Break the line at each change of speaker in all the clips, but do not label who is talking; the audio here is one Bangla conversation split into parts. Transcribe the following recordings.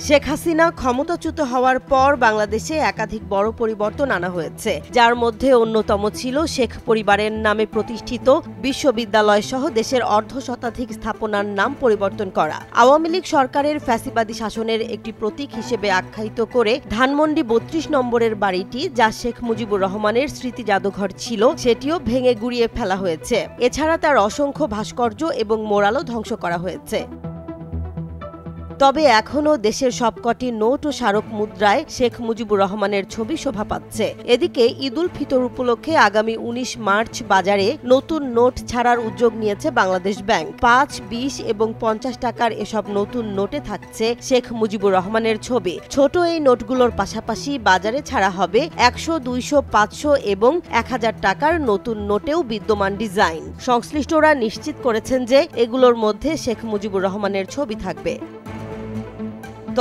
শেখ হাসিনা ক্ষমতাচ্যুত হওয়ার পর বাংলাদেশে একাধিক বড় পরিবর্তন আনা হয়েছে, যার মধ্যে অন্যতম ছিল শেখ পরিবারের নামে প্রতিষ্ঠিত বিশ্ববিদ্যালয় সহ দেশের অর্ধশতাধিক স্থাপনার নাম পরিবর্তন করা। আওয়ামী লীগ সরকারের ফ্যাসিবাদী শাসনের একটি প্রতীক হিসেবে আখ্যায়িত করে ধানমন্ডি ৩২ নম্বরের বাড়িটি, যা শেখ মুজিবুর রহমানের স্মৃতি জাদুঘর ছিল, সেটিও ভেঙে গুড়িয়ে ফেলা হয়েছে। এছাড়া তার অসংখ্য ভাস্কর্য এবং মোরালও ধ্বংস করা হয়েছে। তবে এখনও দেশের সবকটি নোট ও স্মারক মুদ্রায় শেখ মুজিবুর রহমানের ছবি শোভা পাচ্ছে। এদিকে ঈদুল ফিতর উপলক্ষে আগামী ১৯ মার্চ বাজারে নতুন নোট ছাড়ার উদ্যোগ নিয়েছে বাংলাদেশ ব্যাংক। ৫, ২০ এবং ৫০ টাকার এসব নতুন নোটে থাকছে শেখ মুজিবুর রহমানের ছবি। ছোট এই নোটগুলোর পাশাপাশি বাজারে ছাড়া হবে ১০০, ২০০, ৫০০ এবং ১০০০ টাকার নতুন নোটেও বিদ্যমান ডিজাইন। সংশ্লিষ্টরা নিশ্চিত করেছেন যে এগুলোর মধ্যে শেখ মুজিবুর রহমানের ছবি থাকবে।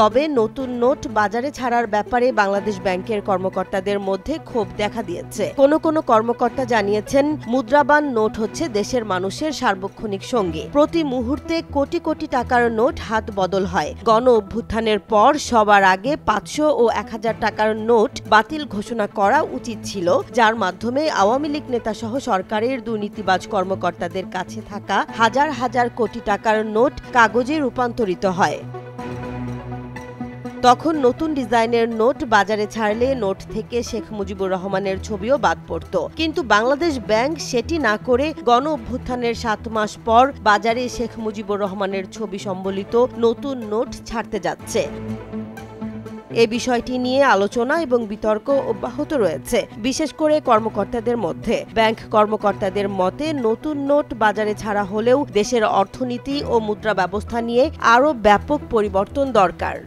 তবে নতুন নোট বাজারে ছাড়ার ব্যাপারে বাংলাদেশ ব্যাংকের কর্মকর্তাদের মধ্যে ক্ষোভ দেখা দিয়েছে। কোনো কর্মকর্তা জানিয়েছেন, মুদ্রাবান নোট হচ্ছে দেশের মানুষের সার্বক্ষণিক সঙ্গী। প্রতি মুহূর্তে কোটি কোটি টাকার নোট হাত বদল হয়। গণ অভ্যুত্থানের পর সবার আগে ৫০০ ও ১০০০ টাকার নোট বাতিল ঘোষণা করা উচিত ছিল, যার মাধ্যমে আওয়ামী লীগ নেতাসহ সরকারের দুর্নীতিবাজ কর্মকর্তাদের কাছে থাকা হাজার হাজার কোটি টাকার নোট কাগজে রূপান্তরিত হয়। তখন নতুন ডিজাইনের নোট বাজারে ছাড়লে নোট থেকে শেখ মুজিবুর রহমানের ছবিও বাদ পড়ত। কিন্তু বাংলাদেশ ব্যাংক সেটি না করে গণ অভ্যুত্থানের ৭ মাস পর বাজারে শেখ মুজিবুর রহমানের ছবি সম্বলিত নতুন নোট ছাড়তে যাচ্ছে। এ বিষয়টি নিয়ে আলোচনা এবং বিতর্ক অব্যাহত রয়েছে, বিশেষ করে কর্মকর্তাদের মধ্যে। ব্যাংক কর্মকর্তাদের মতে, নতুন নোট বাজারে ছাড়া হলেও দেশের অর্থনীতি ও মুদ্রা ব্যবস্থা নিয়ে আরও ব্যাপক পরিবর্তন দরকার।